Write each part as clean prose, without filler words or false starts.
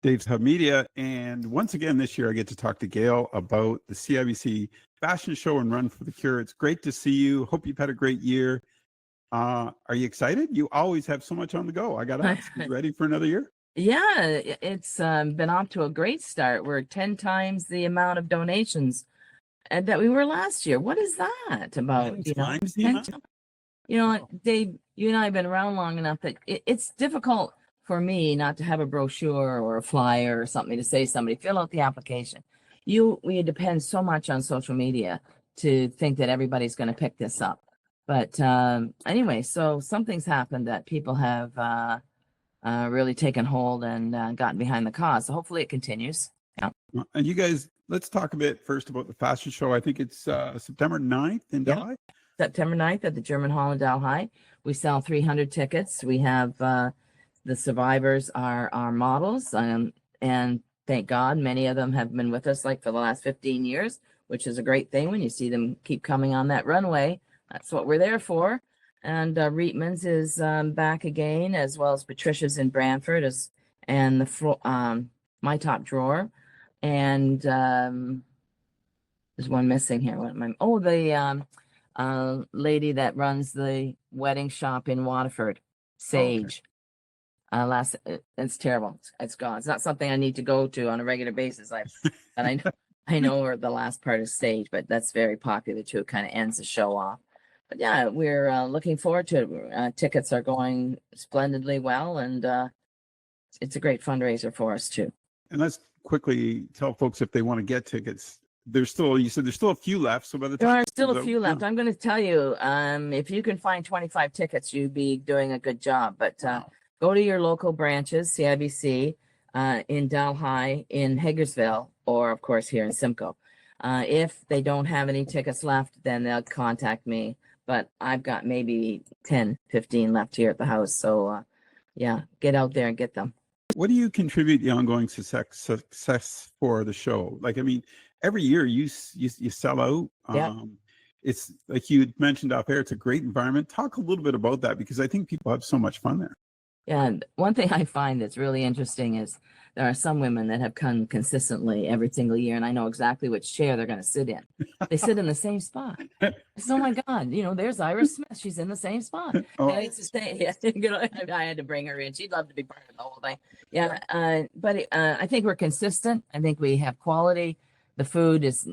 Dave's Hub Media. And once again, this year, I get to talk to Gail about the CIBC Fashion Show and Run for the Cure. It's great to see you. Hope you've had a great year. Are you excited? You always have so much on the go. I got to ask, you ready for another year? Yeah, it's been off to a great start. We're 10 times the amount of donations that we were last year. What is that about? 10 times the amount? Dave, you and I have been around long enough that it's difficult for me not to have a brochure or a flyer or something to say to somebody, fill out the application. We depend so much on social media to think that everybody's going to pick this up. But anyway, so something's happened that people have really taken hold and gotten behind the cause. So hopefully it continues. Yeah. And you guys, let's talk a bit first about the fashion show. I think it's September 9th in Delhi. September 9th at the German Hall in Delhi. We sell 300 tickets. We have the survivors are our models. And thank God, many of them have been with us like for the last 15 years, which is a great thing when you see them keep coming on that runway. That's what we're there for. And Reitman's is back again, as well as Patricia's in Brantford, and the My Top Drawer. And there's one missing here. What am I? Oh, the lady that runs the wedding shop in Waterford, Sage. It's terrible. It's gone. It's not something I need to go to on a regular basis. I know where the last part is Sage, but that's very popular too. It kind of ends the show off. But yeah, we're looking forward to it. Tickets are going splendidly well, and it's a great fundraiser for us too. And let's quickly tell folks if they want to get tickets. You said there's still a few left. So by the time there are still a few left. I'm going to tell you, if you can find 25 tickets, you'd be doing a good job. But go to your local branches, CIBC, in Delhi, in Hagersville, or of course here in Simcoe. If they don't have any tickets left, then they'll contact me. But I've got maybe 10, 15 left here at the house. So yeah, get out there and get them. What do you contribute the ongoing success for the show? Like, I mean, every year you sell out. Yeah. It's like you mentioned off air, it's a great environment. Talk a little bit about that, because I think people have so much fun there. Yeah, and one thing I find that's really interesting is there are some women that have come consistently every single year, and I know exactly which chair they're going to sit in. They sit in the same spot. So, oh my God, there's Iris Smith. She's in the same spot. Oh. And it's the same. Yeah, I had to bring her in. She'd love to be part of the whole thing. Yeah, but I think we're consistent. I think we have quality. The food is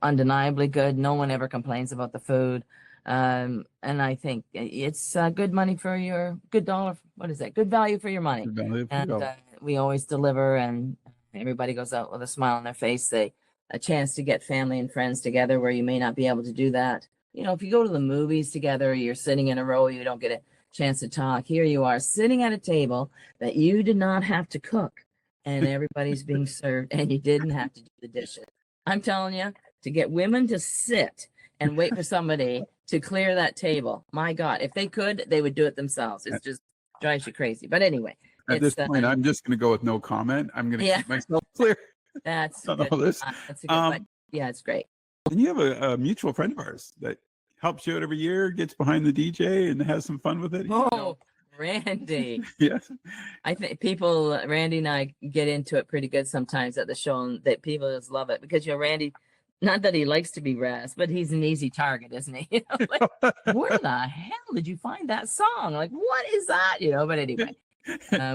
undeniably good. No one ever complains about the food. And I think it's good money for your good dollar. What is that? Good value for your money. And we always deliver, and everybody goes out with a smile on their face. A chance to get family and friends together where you may not be able to do that. If you go to the movies together, you're sitting in a row, you don't get a chance to talk. Here you are sitting at a table that you did not have to cook, and everybody's being served, and you didn't have to do the dishes. I'm telling you, to get women to sit and wait for somebody to clear that table. My God, if they could, they would do it themselves. It just drives you crazy. But anyway. At this point, I'm just going to go with no comment. I'm going to keep myself clear. That's good. That's a good yeah, it's great. And you have a mutual friend of ours that helps you out every year, gets behind the DJ and has some fun with it. Oh, Randy. Yes. I think Randy and I get into it pretty good sometimes at the show, and that people just love it because, Randy, not that he likes to be razzed, but he's an easy target, isn't he? Where the hell did you find that song? Like, what is that? But anyway,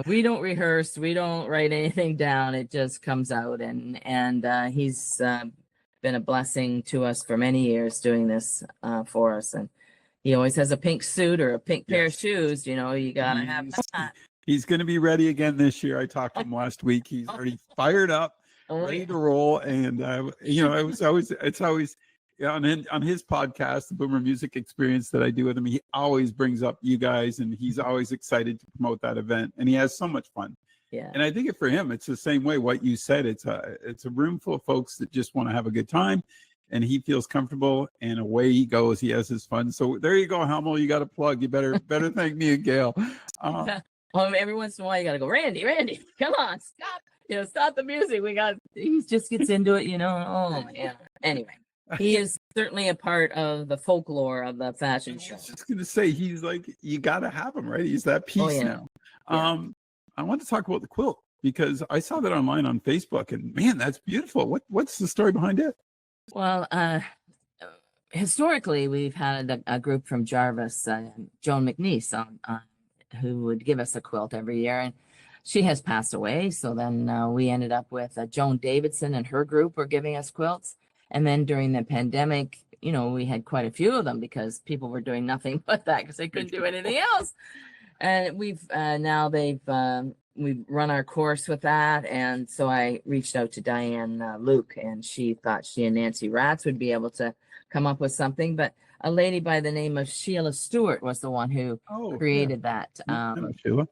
we don't rehearse. We don't write anything down. It just comes out. And he's been a blessing to us for many years doing this for us. And he always has a pink suit or a pink pair of shoes. You got to have that. He's going to be ready again this year. I talked to him last week. He's already fired up. Ready to roll. And it's always on his podcast, the Boomer Music Experience that I do with him, he always brings up you guys, and he's always excited to promote that event, and he has so much fun. Yeah. And I think for him, it's the same way what you said. It's a room full of folks that just want to have a good time, and he feels comfortable, and away he goes. He has his fun. So there you go, Hamel. You got a plug. You better thank me and Gail. Every once in a while you got to go, Randy, come on, stop. Stop the music. He just gets into it, Oh, yeah. Anyway, he is certainly a part of the folklore of the fashion show. I was just going to say, he's like, you got to have him, right? He's that piece now. Yeah. I want to talk about the quilt because I saw that online on Facebook, and man, that's beautiful. What's the story behind it? Well, historically, we've had a group from Jarvis, Joan McNeese, who would give us a quilt every year, and she has passed away. So then we ended up with Joan Davidson and her group were giving us quilts. And then during the pandemic, we had quite a few of them because people were doing nothing but that because they couldn't do anything else. And we've run our course with that. And so I reached out to Diane Luke, and she thought she and Nancy Ratz would be able to come up with something. But a lady by the name of Sheila Stewart was the one who created that. Sheila.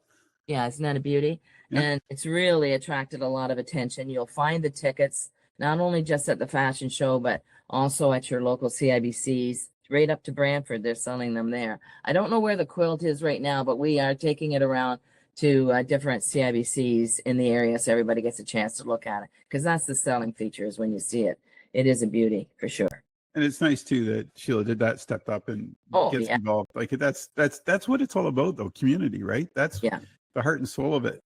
Yeah, isn't that a beauty? Yeah. And it's really attracted a lot of attention. You'll find the tickets not only just at the fashion show, but also at your local CIBCs. Right up to Brantford, they're selling them there. I don't know where the quilt is right now, but we are taking it around to different CIBCs in the area so everybody gets a chance to look at it, because that's the selling feature is when you see it. It is a beauty for sure. And it's nice too that Sheila did that, stepped up and gets involved. Like that's what it's all about though. Community, right? That's the heart and soul of it.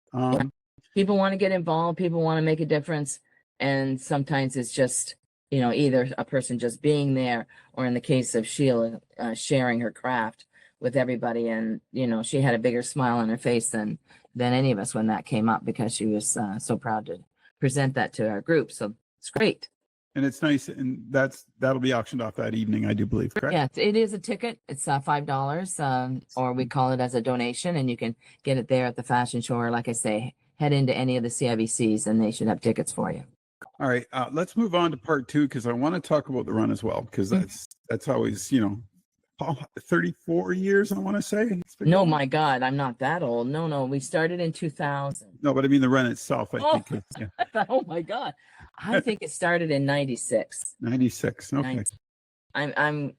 People want to get involved. People want to make a difference. And sometimes it's just, either a person just being there, or in the case of Sheila, sharing her craft with everybody. And, she had a bigger smile on her face than any of us when that came up, because she was so proud to present that to our group. So it's great. And it's nice, and that'll be auctioned off that evening, I do believe, correct? Yeah, it is a ticket. It's $5, or we call it as a donation, and you can get it there at the fashion show, or like I say, head into any of the CIBCs, and they should have tickets for you. All right, let's move on to part two, because I want to talk about the run as well, because that's always 34 years, I want to say. No, my God, I'm not that old. No, we started in 2000. No, but I mean the run itself, I think. Oh my God. I think it started in 96. 96. Okay. I'm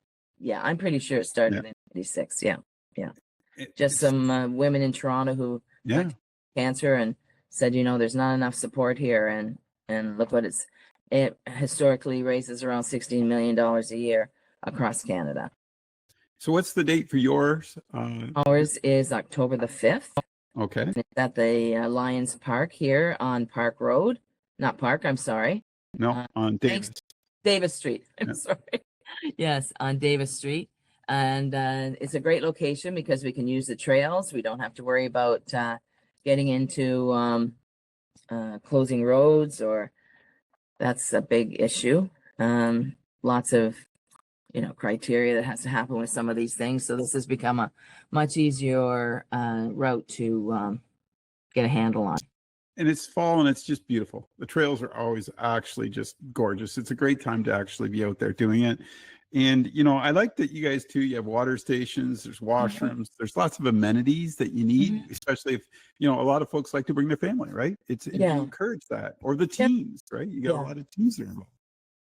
pretty sure it started in 96. Yeah. Just some women in Toronto who had cancer and said, there's not enough support here, and look what it historically raises around $16 million a year across Canada. So what's the date for yours? Ours is October the 5th. Okay. It's at the Lions Park here on Park Road. Not Park, I'm sorry. No, on Davis. Davis Street. I'm sorry. Yes, on Davis Street. And it's a great location because we can use the trails. We don't have to worry about getting into closing roads, or that's a big issue. Lots of criteria that has to happen with some of these things. So this has become a much easier route to get a handle on. And it's fall, and it's just beautiful. The trails are always actually just gorgeous. It's a great time to actually be out there doing it. And, I like that you guys too, you have water stations, there's washrooms, there's lots of amenities that you need, especially if, a lot of folks like to bring their family, right? You encourage that, or the teams, right? You got a lot of teams there involved.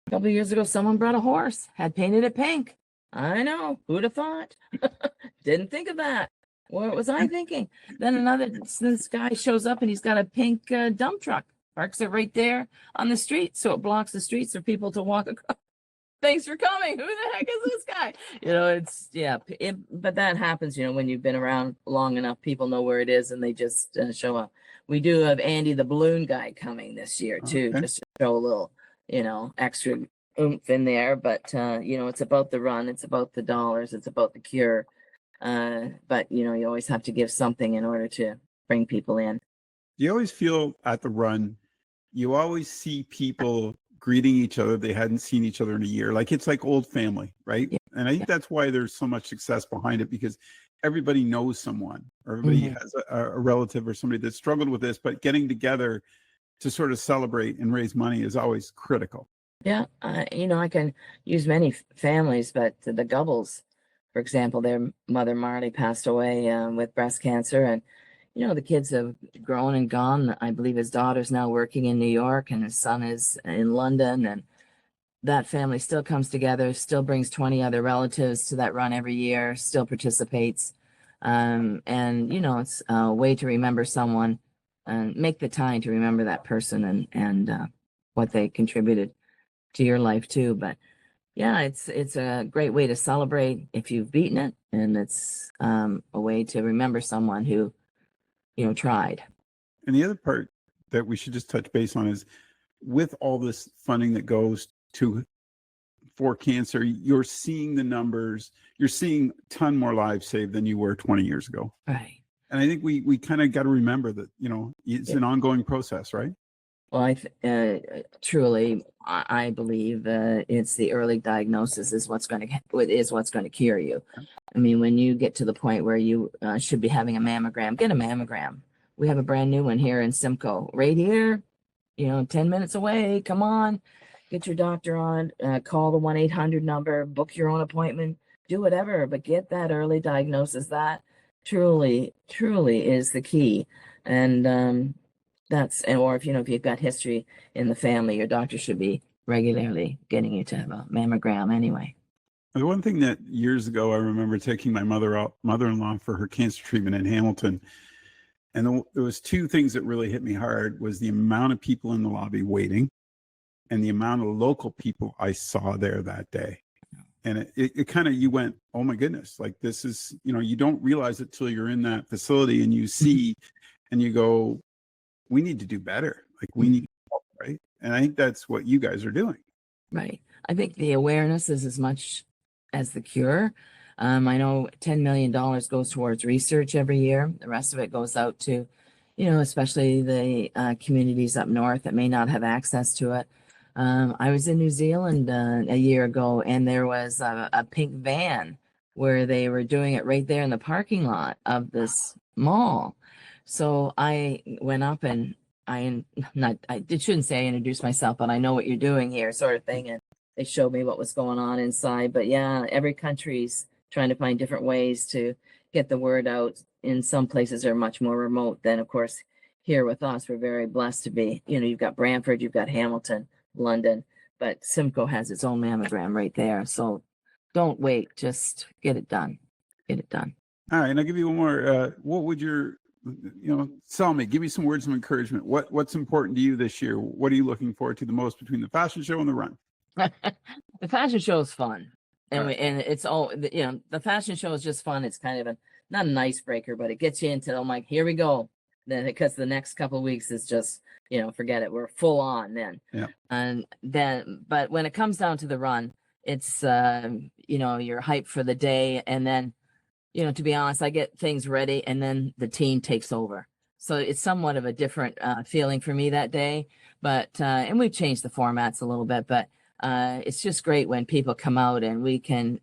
A couple of years ago, someone brought a horse, had painted it pink. I know, who'd have thought? Didn't think of that. What was I thinking? Then this guy shows up and he's got a pink dump truck, parks it right there on the street, so it blocks the streets for people to walk across. Thanks for coming. Who the heck is this guy? But that happens, when you've been around long enough, people know where it is and they just show up. We do have Andy the balloon guy coming this year too, just to show a little, extra oomph in there. But it's about the run, it's about the dollars, it's about the cure. But you always have to give something in order to bring people in. You always feel at the run, you always see people greeting each other they hadn't seen each other in a year. Like it's like old family, right? Yeah. And I think that's why there's so much success behind it, because everybody knows someone, or everybody has a relative or somebody that struggled with this, but getting together to sort of celebrate and raise money is always critical. Yeah, I can use many families, but the Gubbles, for example, their mother Marty passed away with breast cancer, and the kids have grown and gone. I believe his daughter's now working in New York and his son is in London, and that family still comes together, still brings 20 other relatives to that run every year, still participates. And it's a way to remember someone and make the time to remember that person and what they contributed to your life too. But yeah, it's a great way to celebrate if you've beaten it, and it's a way to remember someone who tried. And the other part that we should just touch base on is with all this funding that goes to for cancer, you're seeing the numbers, you're seeing a ton more lives saved than you were 20 years ago. Right. And I think we kind of got to remember that, it's an ongoing process, right? Well, truly, I believe it's the early diagnosis is what's going to cure you. I mean, when you get to the point where you should be having a mammogram, get a mammogram. We have a brand new one here in Simcoe, right here, 10 minutes away. Come on, get your doctor on, call the 1-800 number, book your own appointment, do whatever, but get that early diagnosis. That truly is the key. And, or if you've got history in the family, your doctor should be regularly getting you to have a mammogram anyway. The one thing that years ago, I remember taking my mother-in-law for her cancer treatment in Hamilton. And there was two things that really hit me hard was the amount of people in the lobby waiting and the amount of local people I saw there that day. And it kind of, you went, oh my goodness, like this is, you don't realize it till you're in that facility and you see, and you go, we need to do better. Like we need help, right? And I think that's what you guys are doing. Right. I think the awareness is as much as the cure. I know $10 million goes towards research every year. The rest of it goes out to, especially the communities up north that may not have access to it. I was in New Zealand a year ago, and there was a pink van where they were doing it right there in the parking lot of this mall. So I went up and I shouldn't say I introduced myself, but I know what you're doing here, sort of thing. And they showed me what was going on inside. But yeah, every country's trying to find different ways to get the word out. In some places are much more remote than, of course, here with us. We're very blessed to be, you've got Brantford, you've got Hamilton, London, but Simcoe has its own mammogram right there. So don't wait, just get it done. Get it done. All right. And I'll give you one more. What would your, tell me, give me some words of encouragement. What's important to you this year? What are you looking forward to the most between the fashion show and the run? The fashion show is fun. And and it's all, the fashion show is just fun. It's kind of not an icebreaker, but it gets you into, I'm like, here we go. Then because the next couple of weeks is just, forget it. We're full on then. Yeah. And then, but when it comes down to the run, it's, you're hyped for the day. And then, to be honest, I get things ready and then the team takes over. So it's somewhat of a different feeling for me that day. But, and we've changed the formats a little bit, but it's just great when people come out and we can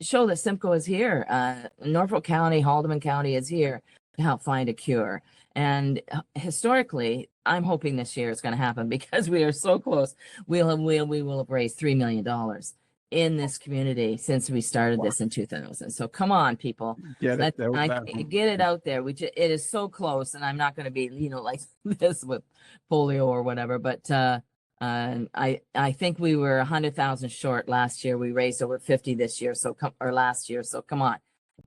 show that Simcoe is here. Norfolk County, Haldeman County is here to help find a cure. And historically, I'm hoping this year is going to happen because we are so close. We will have raised $3 million in this community since we started this in 2000. So come on, people, get it out there. It is so close, and I'm not going to be, like this with polio or whatever, but I think we were 100,000 short last year. We raised over 50 this year. Last year. So come on,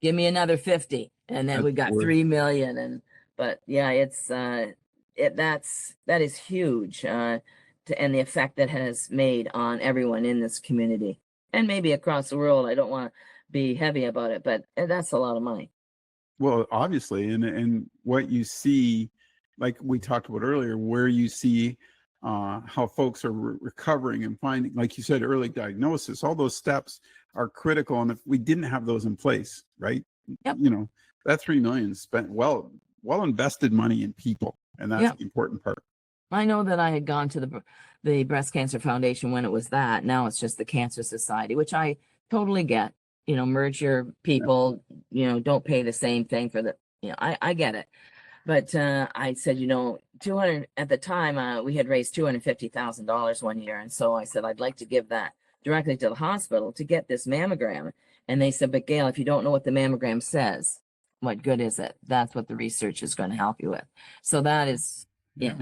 give me another 50. And then we got 3 million. But yeah, it's, that is huge. And the effect that has made on everyone in this community and maybe across the world. I don't want to be heavy about it, but that's a lot of money. Well, obviously, and what you see, like we talked about earlier, where you see how folks are recovering and finding, like you said, early diagnosis, all those steps are critical. And if we didn't have those in place, right? Yep. That 3 million spent well invested money in people. And that's the important part. I know that I had gone to the Breast Cancer Foundation when it was that. Now it's just the Cancer Society, which I totally get. Merge your people, don't pay the same thing for the, I get it. But I said, 200 at the time, we had raised $250,000 one year. And so I said, I'd like to give that directly to the hospital to get this mammogram. And they said, but Gail, if you don't know what the mammogram says, what good is it? That's what the research is going to help you with. So that is, I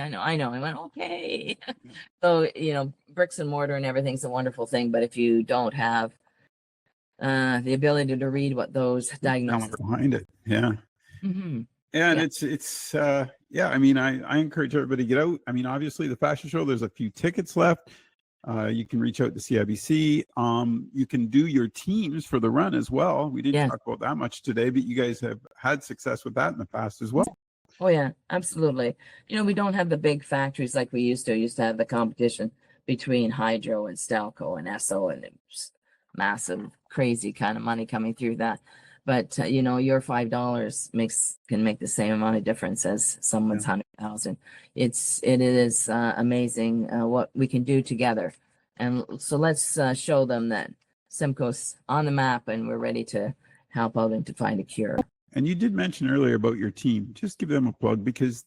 know. I went, okay. So, bricks and mortar and everything's a wonderful thing. But if you don't have the ability to read what those diagnoses behind it. Yeah. Mm-hmm. And it's I mean, I encourage everybody to get out. I mean, obviously the fashion show, there's a few tickets left. You can reach out to CIBC. You can do your teams for the run as well. We didn't talk about that much today, but you guys have had success with that in the past as well. Oh yeah, absolutely. We don't have the big factories like we used to. We used to have the competition between Hydro and Stelco and Esso, and it was massive, crazy kind of money coming through that. But your $5 can make the same amount of difference as someone's 100,000. It is amazing what we can do together. And so let's show them that Simcoe's on the map and we're ready to help out and to find a cure. And you did mention earlier about your team. Just give them a plug, because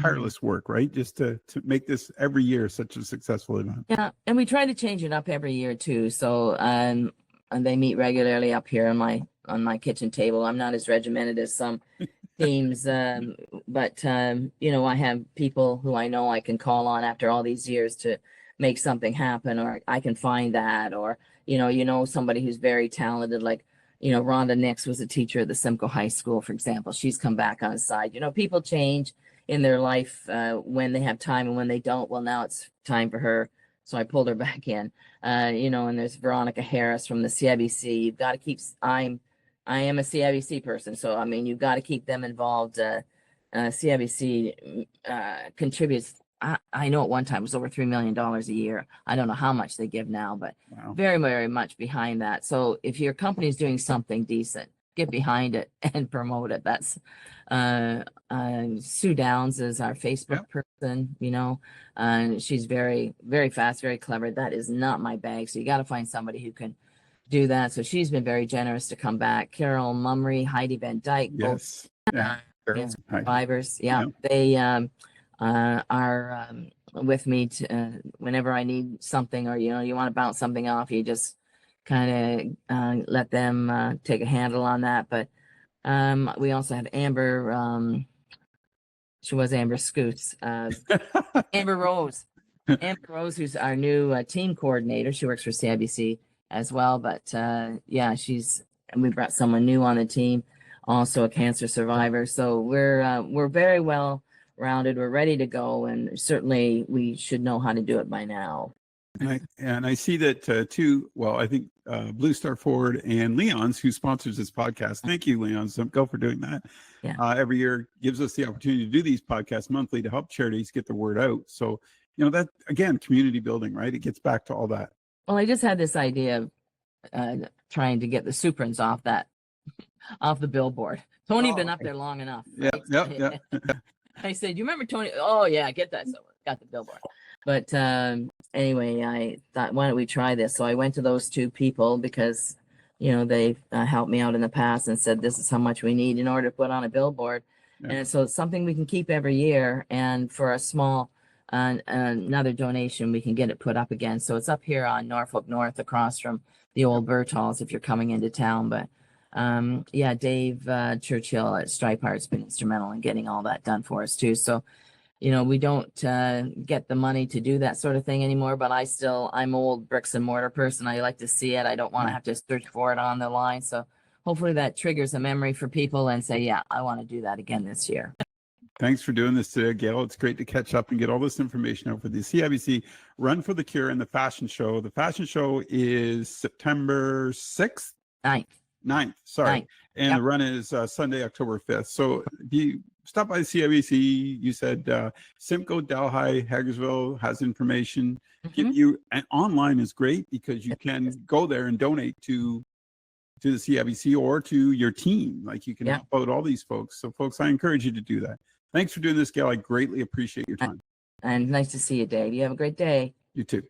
tireless work, right? Just to make this every year such a successful event. Yeah, and we try to change it up every year too. So and they meet regularly up here on my kitchen table. I'm not as regimented as some teams, but I have people who I know I can call on after all these years to make something happen, or I can find that, or somebody who's very talented, like Rhonda Nix was a teacher at the Simcoe High School, for example. She's come back on side. People change in their life when they have time and when they don't. Well, now it's time for her, so I pulled her back in. And there's Veronica Harris from the CIBC. You've got to keep. I am a CIBC person, so I mean you've got to keep them involved. CIBC contributes. I know at one time it was over $3 million a year. I don't know how much they give now, but very, very much behind that. So if your company is doing something decent, get behind it and promote it. That's Sue Downs is our Facebook person, she's very, very fast, very clever. That is not my bag. So you got to find somebody who can do that. So she's been very generous to come back. Carol Mummery, Heidi Van Dyke, Yes. Survivors. They are with me whenever I need something, or you want to bounce something off, you just kind of let them take a handle on that. But we also have Amber. She was Amber Scoots. Amber Rose. Amber Rose, who's our new team coordinator. She works for CIBC as well. But we brought someone new on the team, also a cancer survivor. So we're very well rounded. We're ready to go, and certainly we should know how to do it by now. And I see that I think Blue Star Forward and Leon's, who sponsors this podcast. Thank you, Leon Simcoe, for doing that. Every year gives us the opportunity to do these podcasts monthly to help charities get the word out. So, that, again, community building, right? It gets back to all that. Well, I just had this idea of trying to get the Suprans off the billboard. Tony been up there long enough. Right? Yeah. I said, you remember Tony? Oh yeah, get that. So got the billboard. But anyway, I thought, why don't we try this? So I went to those two people because, they've helped me out in the past and said, this is how much we need in order to put on a billboard. And so it's something we can keep every year. And for a small, another donation, we can get it put up again. So it's up here on Norfolk North across from the old Berthalls if you're coming into town. But Dave Churchill at Stripe Art's been instrumental in getting all that done for us too. So, we don't get the money to do that sort of thing anymore, but I'm old bricks and mortar person. I like to see it. I don't want to have to search for it on the line. So hopefully that triggers a memory for people and say, yeah, I want to do that again this year. Thanks for doing this today, Gail. It's great to catch up and get all this information out for the CIBC Run for the Cure and the fashion show. The fashion show is September 6th? 9th, sorry. 9th. And the run is Sunday, October 5th. So if you stop by the CIBC, you said Simcoe, Delhi, Hagersville has information. And online is great because you can go there and donate to the CIBC or to your team. Like you can help out all these folks. So folks, I encourage you to do that. Thanks for doing this, Gail. I greatly appreciate your time. And nice to see you, Dave. You have a great day. You too.